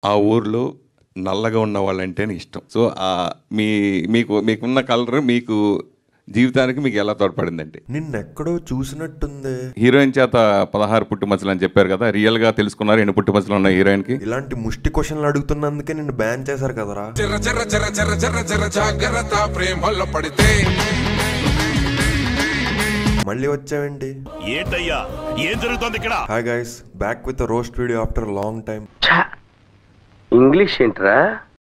ఆ ఊర్లో నల్లగా ఉన్న వాళ్ళంటేనే ఇష్టం. సో మీకున్న కలర్ మీకు జీవితానికి మీకు ఎలా తోడ్పడిందండి? నిన్నెక్కడో చూసినట్టుంది. హీరోయిన్ చేత 16 పుట్టుమచ్చలు అని చెప్పారు కదా, రియల్ గా తెలుసుకున్నారు ఎన్ని పుట్టుమచ్చలు ఉన్నాయి హీరోయిన్ కి? ఇలాంటి ముష్టి క్వశ్చన్లు అడుగుతున్నందుకే నిన్ను బ్యాన్ చేశారు కదరా. మళ్ళీ వచ్చావేంటి? ఏంటయ్యా ఏం జరుగుతోంది ఇక్కడ? Hi guys, back with roast video after long time. English ఏంట్రా?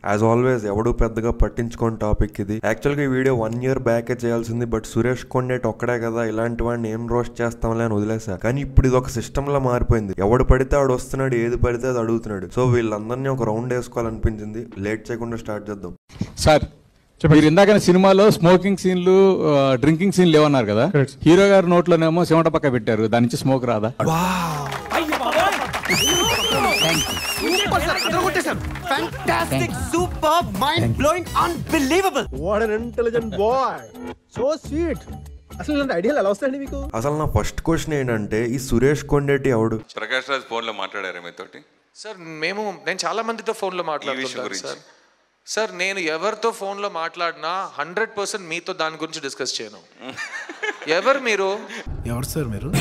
యాజ్ ఆల్వేస్ ఎవడు పెద్దగా పట్టించుకోని టాపిక్ ఇది. యాక్చువల్గా ఈ వీడియో 1 year బ్యాకే చేయాల్సింది, బట్ సురేష్ కొండేటి ఒక్కడే కదా, ఇలాంటి వాడిని ఏం రోస్ట్ చేస్తాంలే అని వదిలేసా. కానీ ఇప్పుడు ఇది ఒక సిస్టమ్ లా మారిపోయింది. ఎవడు పడితే ఆడు వస్తున్నాడు, ఏది పడితే అది అడుగుతున్నాడు. సో వీళ్ళందరినీ ఒక రౌండ్ వేసుకోవాలనిపించింది. లేట్ చేయకుండా స్టార్ట్ చేద్దాం. సార్, మీరు ఇందాక సినిమాలో స్మోకింగ్ సీన్లు, డ్రింకింగ్ సీన్లు లేవన్నారు కదా, హీరో గారి నోట్లోనేమో సిమట పక్క పెట్టారు, దాని నుంచి స్మోక్ రాదా? Fantastic, superb, mind-blowing, unbelievable. What an intelligent boy. So sweet. అసలు ఇలాంటి ఐడియాలు ఎలా వస్తాయండి మీకు? అసలు నా ఫస్ట్ క్వశ్చన్ ఏంటంటే, ఈ సురేష్ కొండేటి ఎవడు? ప్రకాష్ రాజ్ ఫోన్ లో మాట్లాడారా మీతోటి? సార్ నేను చాలా మందితో ఫోన్ లో మాట్లాడుతున్నాను సార్. సార్ నేను ఎవరితో ఫోన్ లో మాట్లాడినా 100% మీతో దాని గురించి డిస్కస్ చేయను. ఎవరు మీరు? ఎవరు సార్ మీరు?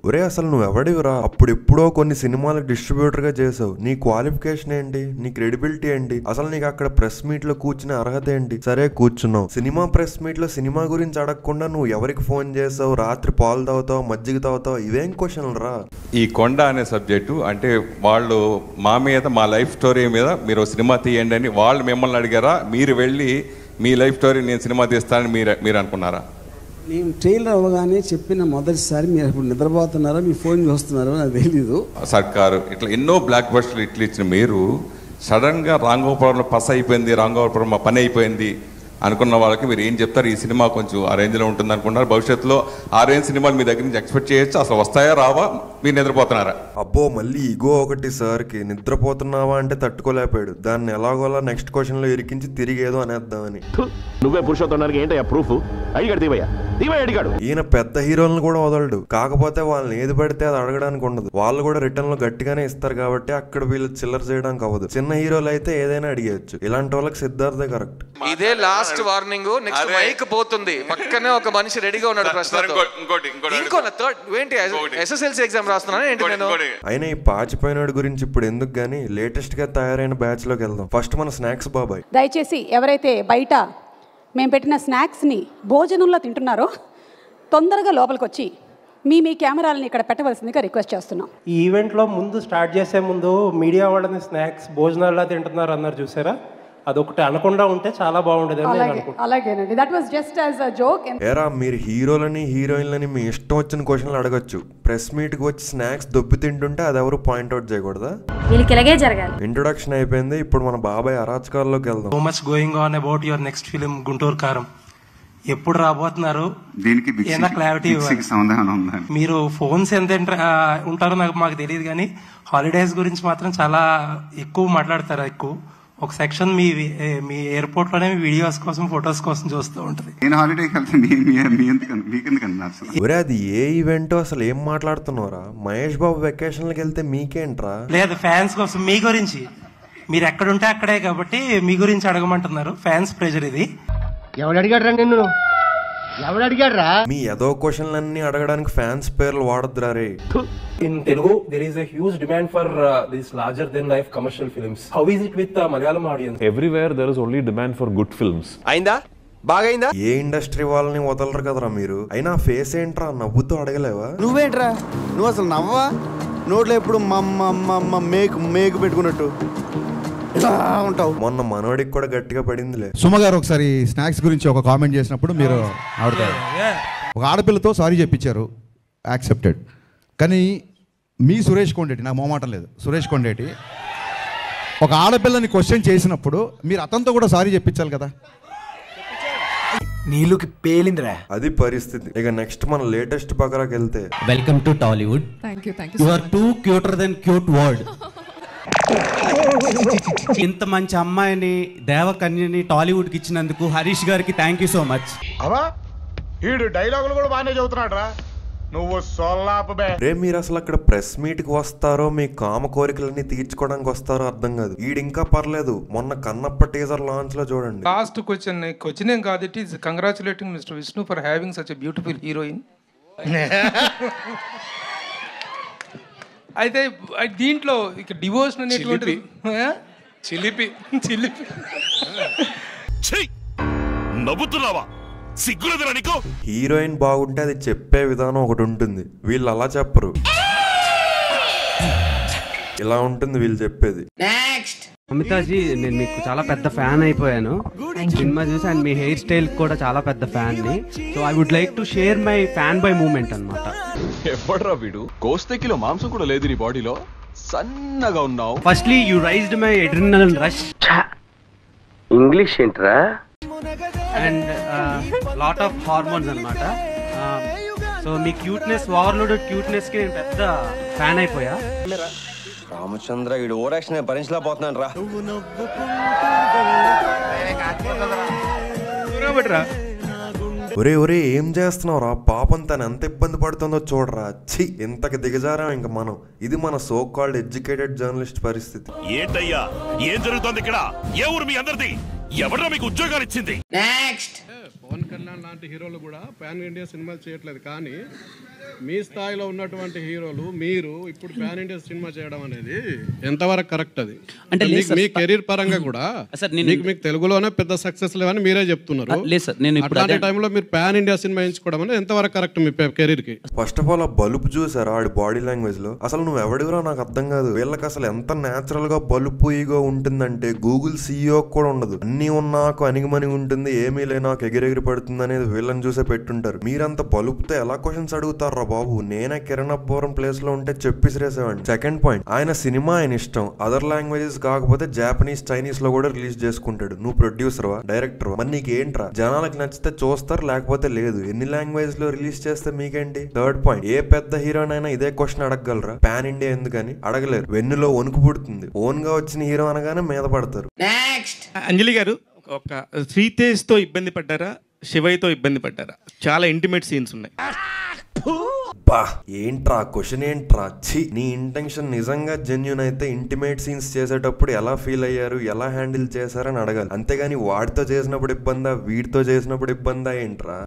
ఒరే అసలు నువ్వు ఎవడివిరా? అప్పుడెప్పుడో కొన్ని సినిమాల డిస్ట్రిబ్యూటర్ గా చేసావు. నీ క్వాలిఫికేషన్ ఏంటి? నీ క్రెడిబిలిటీ ఏంటి? అసలు నీకు అక్కడ ప్రెస్ మీట్ లో కూర్చునే అర్హత ఏంటి? సరే కూర్చున్నావు, సినిమా ప్రెస్ మీట్ లో సినిమా గురించి అడగకుండా నువ్వు ఎవరికి ఫోన్ చేసావు, రాత్రి పాలు తాగుతావు, మజ్జిగ తాగుతావు, ఇవేం క్వశ్చన్లు రా? ఈ కొండ అనే సబ్జెక్టు అంటే వాళ్ళు మా మీద, మా లైఫ్ స్టోరీ మీద మీరు సినిమా తీయండి అని వాళ్ళు మిమ్మల్ని అడిగారా? మీరు వెళ్ళి మీ లైఫ్ స్టోరీ నేను సినిమా తీస్తానని మీరు అనుకున్నారా? నేను ట్రైలర్ అవ్వగానే చెప్పిన మొదటిసారి మీరు ఇప్పుడు నిద్రపోతున్నారో మీ ఫోన్ చూస్తున్నారో నాకు తెలీదు. సర్కారు ఇట్లా ఎన్నో బ్లాక్ బస్టర్లు ఇట్లా ఇచ్చిన మీరు సడన్గా రాంగోపురంలో పస్ అయిపోయింది, రాంగోపురం మా పని అయిపోయింది అనుకున్న వాళ్ళకి మీరు ఏం చెప్తారు? ఈ సినిమా కొంచెం ఆ రేంజ్లో ఉంటుంది అనుకుంటున్నారు, భవిష్యత్తులో ఆ రేంజ్ సినిమాలు మీ దగ్గర నుంచి ఎక్స్పెక్ట్ చేయొచ్చు, అసలు వస్తాయా రావా? మీరు నిద్రపోతున్నారా? అబ్బో మళ్ళీ ఇగో ఒకటి సార్కి. నిద్రపోతున్నావా అంటే తట్టుకోలేపాడు, దాన్ని ఎలాగోలా నెక్స్ట్ క్వశ్చన్ లో ఇరికించి తిరిగి ఏదో అనేద్దామని. నువ్వే పురుషోత్తమానికి ఏంటయ్యా ప్రూఫ్? అడిగాడు దీవయ్య అడిగాడు. ఈయన పెద్ద హీరోలను కూడా వదలడు, కాకపోతే వాళ్ళని ఏది పడితే అది అడగడానికి ఉండదు. వాళ్ళు కూడా రిటర్న్ లో గట్టిగానే ఇస్తారు కాబట్టి అక్కడ వీళ్ళు చిల్లర చేయడానికి అవ్వదు. చిన్న హీరోలు అయితే ఏదైనా అడిగేయచ్చు. ఇలాంటి వాళ్ళకి సిద్ధార్థే కరెక్ట్. ఇదే లాస్ట్ వార్నింగ్. నెక్స్ట్ మైక్ పోతుంది, పక్కనే ఒక మనిషి రెడీగా ఉన్నాడు ప్రశ్నతో. ఇంకో థర్డ్ ఏంటి, SSLC ఎగ్జామ్ రాస్తున్నాను ఏంటి నేను? అయినా ఈ పాచిపోయినాడు గురించి ఇప్పుడు ఎందుకు గానీ, లేటెస్ట్ గా తయారైన బ్యాచ్ లోకి వెళ్దాం. ఫస్ట్ మన స్నాక్స్ బాబాయ్. దయచేసి ఎవరైతే బయట మేము పెట్టిన స్నాక్స్ని భోజనంలో తింటున్నారో తొందరగా లోపలికి వచ్చి మీ కెమెరాలని ఇక్కడ పెట్టవలసిందిగా రిక్వెస్ట్ చేస్తున్నాం. ఈ ఈవెంట్లో ముందు స్టార్ట్ చేసే ముందు మీడియా వాళ్ళని స్నాక్స్ భోజనాల్లో తింటున్నారు అన్నారు, చూసారా? అదొకటి అనకుండా ఉంటే చాలా బాగుండేది. అలాగేనండి, that was just as a joke. ఏరా మీరు హీరోలని హీరోయిన్లని మీ ఇష్టం వచ్చిన క్వశ్చన్లు అడగచ్చు, ప్రెస్ మీట్ కి వచ్చి స్నాక్స్ దొబ్బి తింటుంటే అది ఎవరు పాయింట్అవుట్ చేయకూడదా? ఇంట్రొడక్షన్ అయిపోయింది, ఇప్పుడు మన బాబాయ్ అరాచకాల్లోకి వెళ్దాం. So much going on about your next film Guntur కారం. ఎప్పుడు రాబోతున్నారు? ఏనా క్లారిటీ ఇవ్వాలి. మీరు ఫోన్స్ ఎంత ఉంటారో మాకు తెలియదు, కానీ హాలిడేస్ గురించి మాత్రం చాలా ఎక్కువ మాట్లాడతారు. ఎక్కువ ఒక సెక్షన్ మీ ఎయిర్పోర్ట్ లోనే వీడియోస్ కోసం, ఫొటోస్ కోసం చూస్తూ ఉంటది. ఒరే అది ఏ ఈవెంట్? అసలు ఏం మాట్లాడుతున్నారా? మహేష్ బాబు వెకేషన్లకు వెళ్తే మీకేంట్రా? లేదు, ఫ్యాన్స్ కోసం, మీ గురించి. మీరు ఎక్కడుంటే అక్కడే కాబట్టి మీ గురించి అడగమంటున్నారు. ఫ్యాన్స్ ప్రెజర్ ఇది. ఎవడు అడిగాడు రా నిన్ను? ఎవడు అడిగాడు రా? మీ ఏదో క్వశ్చన్లన్నీ అడగడానికి ఫ్యాన్స్ పేర్లు వాడద్దురా రే. In Telugu, there is a huge demand for these larger than life commercial films. How is it with the Malayalam audience? Everywhere there is only demand for good films. అయిందా? బాగైందా? ఏ ఇండస్ట్రీ వాళ్ళని వదలరు కదరా మీరు. అయినా face ఏంట్రా, నవ్వుతూ అడగలేవా? నువ్వేంట్రా, నువ్వు అసలు నవ్వా? నోట్లో ఎప్పుడు మేకు పెట్టుకున్నట్టు ఉంటావు. మొన్న మనోడికి కూడా గట్టిగా పడిందిలే. సుమ గారు ఒకసారి స్నాక్స్ గురించి ఒక కామెంట్ చేసినప్పుడు మీరు ఆడతారు, ఒక ఆడపిల్లతో సారీ చెప్పించారు, యాక్సెప్టెడ్. కానీ మీ సురేష్ కొండేటి, నాకు మొహమాటం లేదు, సురేష్ కొండేటి ఒక ఆడపిల్లని క్వశ్చన్ చేసినప్పుడు మీరు అతనితో కూడా సారీ చెప్పించాలి కదా. నీళ్ళకి పేలిందిరా, అది పరిస్థితి. ఇక నెక్స్ట్ మన లేటెస్ట్ బకరాకి వెళ్తే, welcome to Tollywood. You are too cuter then cute word. ఇంత మంచి అమ్మాయిని, దేవకన్యని టాలీవుడ్కి ఇచ్చినందుకు హరీష్ గారికి థ్యాంక్ యూ సో మచ్. అవా ఈడు డైలాగులు కూడా బాగానే చదువుతున్నాడు రా. నువ్వు సొల్లాపబే. రే మీరు అసలు అక్కడ ప్రెస్ మీట్ కి వస్తారో మీ కామ కోరికలన్నీ తీర్చుకోవడానికి వస్తారో అర్థం కాదు. ఈడింకా పర్లేదు, మొన్న కన్నప్ప టీజర్ లాంచ్ లో చూడండి. లాస్ట్ క్వశ్చన్ ఏం కాదు, it is congratulating mister Vishnu for having such a beautiful heroine. అయితే దీంట్లో ఇక డివోషన్ అనేటువంటి చిలిపి నవ్వుతున్నావా? సిగ్గులేదురా నీకు? హీరోయిన్ బాగుంటే అది చెప్పే విధానం ఒకటి ఉంటుంది, వీళ్ళు అలా చెప్పరు, ఇలా ఉంటుంది వీళ్ళు చెప్పేది. అమితాజీ, నేను మీకు చాలా పెద్ద ఫ్యాన్ అయిపోయాను. సినిమా చూసి అండ్ మీ హెయిర్ స్టైల్ కూడా చాలా పెద్ద ఫ్యాన్ ని. So I would like to share my fan boy moment అన్నమాట. ఎప్పుడరా వీడు? కోస్తే కిలో మాంసం కూడా లేదు నీ బాడీలో, సన్నగా ఉన్నావు. Firstly you raised my adrenaline rush. English ఏంట్రా? అండ్ లాట్ ఆఫ్ హార్మోన్స్ అన్నమాట. సో మీ క్యూట్నెస్, ఓవర్లోడెడ్ క్యూట్నెస్ కి నేను పెద్ద ఫ్యాన్ అయిపోయా. రామచంద్ర, వీడు ఓవర్ యాక్షన్ భరించలేకపోతున్నాను రా. ఒరే ఒరే ఏం చేస్తున్నావు రా? పాపం తను ఎంత ఇబ్బంది పడుతుందో చూడరా. ఛీ, ఇంతకి దిగజారా ఇంక మనం. ఇది మన సో కాల్డ్ ఎడ్యుకేటెడ్ జర్నలిస్ట్ పరిస్థితి. ఏంటయ్యా ఏం జరుగుతోంది ఇక్కడ? ఏ ఊరు మీ అందరిది? ఎవరో మీకు ఉద్యోగాలు ఇచ్చింది? పవన్ కళ్యాణ్ లాంటి హీరోలు కూడా పాన్ ఇండియా సినిమాలు చేయట్లేదు, కానీ మీ స్థాయిలో ఉన్నటువంటి హీరోలు మీరు ఇప్పుడు పాన్ ఇండియా సినిమా చేయడం అనేది ఎంతవరకు కరెక్ట్? అది అంటే మీ కెరీర్ పరంగా కూడా మీకు తెలుగులోనే పెద్ద సక్సెస్ లేవని మీరే చెప్తున్నారు. అట్లాంటి టైంలో మీరు పాన్ ఇండియా సినిమా ఎంచుకోవడం అనేది ఎంతవరకు కరెక్ట్ మీ కెరీర్ కి? ఫస్ట్ ఆఫ్ ఆల్ ఆ బలుపు చూసారా ఆడి బాడీ లాంగ్వేజ్ లో? అసలు నువ్వు ఎవడివరా నాకు అర్థం కాదు. వీళ్ళకి అసలు ఎంత నేచురల్ గా బలుపు ఈగో ఉంటుందంటే గూగుల్ CEO కూడా ఉండదు. అన్ని ఉన్నాకు అణిగిమని ఉంటుంది, ఏమీ లే నాకు ఎగిరెగిరి పడుతుంది అనేది వీళ్ళని చూసే పెట్టుంటారు. మీరంత బలుపుతో ఎలా క్వశ్చన్స్ అడుగుతారా బాబు? నేనే కిరణ్ అబ్బోరం ప్లేస్ లో ఉంటే చెప్పిసిరేసేవాడిని. సెకండ్ పాయింట్, ఆయన సినిమా ఆయన ఇష్టం, అదర్ లాంగ్వేజెస్ కాకపోతే జాపనీస్, చైనీస్ లో కూడా రిలీజ్ చేసుకుంటాడు. నువ్వు ప్రొడ్యూసర్వా, డైరెక్టర్వా? మరి నీకేంట్రా? జనాలకు నచ్చితే చూస్తారు, లేకపోతే లేదు. ఎన్ని లాంగ్వేజ్ లో రిలీజ్ చేస్తే మీకేంటి? థర్డ్ పాయింట్, ఏ పెద్ద హీరోయిన్ అయినా ఇదే క్వశ్చన్ అడగగలరా? పాన్ ఇండియా ఎందుకని అడగలేరు. వెన్నులో వణుకు పుడుతుంది. ఓన్ గా వచ్చిన హీరో అనగానే మీద పడతారు. అంజలి గారు, ఒక శ్రీతేజ్ తో ఇబ్బంది పడ్డారా, శివయ్యతో ఇబ్బంది పడ్డారా? చాలా ఇంటిమేట్ సీన్స్ ఉన్నాయి. బా ఏంట్రా క్వశ్చన్ ఏంట్రా? ఛీ, నీ ఇంటెన్షన్ నిజంగా జెన్యూన్ అయితే ఇంటిమేట్ సీన్స్ చేసేటప్పుడు ఎలా ఫీల్ అయ్యారు, ఎలా హ్యాండిల్ చేశారని అడగాలి. అంతేగాని వాడితో చేసినప్పుడు ఇబ్బందా, వీడితో చేసినప్పుడు ఇబ్బందా ఏంట్రా?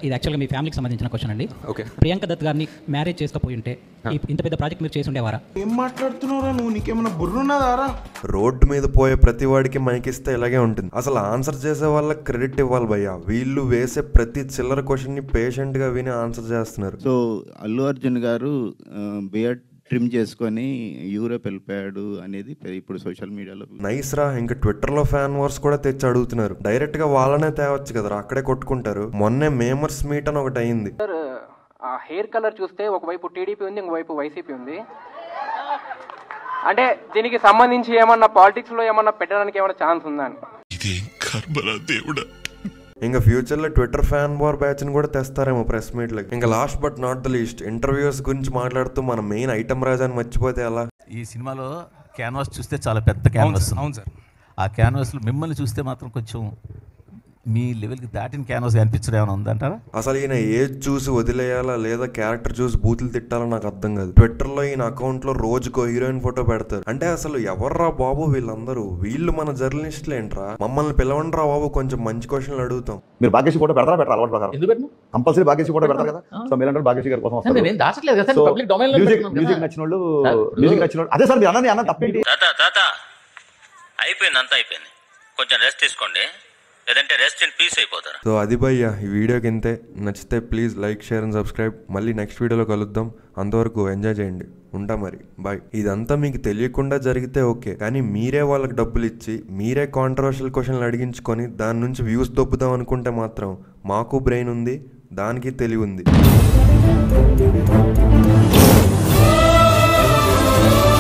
ఇది యాక్చువల్గా మీ ఫ్యామిలీకి సంబంధించిన క్వశ్చన్ అండి. ఓకే, ప్రియాంక దత్ గారిని మ్యారేజ్ చేసుకోపోయి ఉంటే ఇంత పెద్ద ప్రాజెక్ట్ మీరు చేసి ఉండేవారా? ఏం మాట్లాడుతున్నారా నువ్వు? నీకేమైనా బుర్రున్నదారా? రోడ్డు మీద పోయే ప్రతి వాడికి మైకిస్తే ఇలాగే ఉంటుంది. అసలు ఆన్సర్ చేసే వాళ్ళకి క్రెడిట్ ఇవ్వాలి భయ్యా. వీళ్ళు వేసే ప్రతి చిల్లర క్వశ్చన్ ని పేషెంట్ గా విని ఆన్సర్ చేస్తున్నారు. సో అల్లు అర్జున్ గారు బియర్డ్ ట్రిమ్ చేసుకొని యూరోప్ వెళ్ళిపోయాడు అనేది ఇప్పుడు సోషల్ మీడియాలో నైస్ రా. ఇంకా ట్విట్టర్ లో ఫ్యాన్ వార్స్ కూడా తెచ్చి అడుగుతున్నారు. డైరెక్ట్ గా వాళ్ళనే తేవచ్చు కదరా, అక్కడే కొట్టుకుంటారు. మొన్నే మేమర్స్ మీట్ అని ఒకటి అయింది. ఆ హెయిర్ కలర్ చూస్తే ఒకవైపు టీడీపీ ఉంది, ఇంకోవైపు వైసీపీ ఉంది. అంటే దీనికి సంబంధించి ఏమన్నా పాలిటిక్స్ లో ఏమన్నా పెట్టడానికి ఏమన్నా ఛాన్స్ ఉందా అని. ఇంకా ఫ్యూచర్ లో ట్విట్టర్ ఫ్యాన్ వార్ బ్యాచ్ ని కూడా తెస్తారేమో ప్రెస్ మీట్ లకి. ఇంకా last but not the least, interviews గురించి మాట్లాడుతూ మన మెయిన్ ఐటమ్ రాజాని మర్చిపోతే ఎలా? ఈ సినిమాలో క్యాన్వాస్ చూస్తే చాలా పెద్ద క్యాన్వాస్. అవును సార్. ఆ క్యాన్వాస్ లో మిమ్మల్ని చూస్తే మాత్రం కొంచెం మీ లెవెల్కి దాటిన క్యాన్వాస్ అనిపించడం ఏమైనా ఉందంటారా? అసలు ఈయన ఏజ్ చూసి వదిలేయాలా లేదా క్యారెక్టర్ చూసి బూతులు తిట్టాలా నాకు అర్థం కాదు. ట్విట్టర్ లో ఈయన అకౌంట్ లో రోజుకో హీరోయిన్ ఫోటో పెడతారు. అంటే అసలు ఎవర్రా బాబు వీళ్ళందరూ? వీళ్ళు మన జర్నలిస్టులు ఏంట్రా? మమ్మల్ని పిలవండి రా బాబు, కొంచెం మంచి క్వశ్చన్లు అడుగుతాం. మీరు భాగ్యశ్రీ ఫోటో పెడతారా? పెట్టాలి అలవాటు ప్రకారం కంపల్సరీ భాగ్యశ్రీ ఫోటో పెడతారు కదా. సో మీరు భాగ్యశ్రీ గారి కోసం మ్యూజిక్ నచ్చిన వాళ్ళు అదే సార్ మీరు అన్న తప్పేంటి? అయిపోయింది, అంతా అయిపోయింది, కొంచెం రెస్ట్ తీసుకోండి, లేదంటే రెస్ట్ ఇన్ పీస్ అయిపోతారు. సో అది భయ్యా ఈ వీడియోకి ఇంతే. నచ్చితే please like, share and subscribe. మళ్ళీ నెక్స్ట్ వీడియోలో కలుద్దాం. అంతవరకు ఎంజాయ్ చేయండి. ఉంటా మరి, బాయ్. ఇదంతా మీకు తెలియకుండా జరిగితే ఓకే, కానీ మీరే వాళ్ళకి డబ్బులు ఇచ్చి మీరే కాంట్రవర్షియల్ క్వశ్చన్లు అడిగించుకొని దాని నుంచి వ్యూస్ దొబ్బుదాం అనుకుంటే మాత్రం మాకు బ్రెయిన్ ఉంది, దానికి తెలివి ఉంది.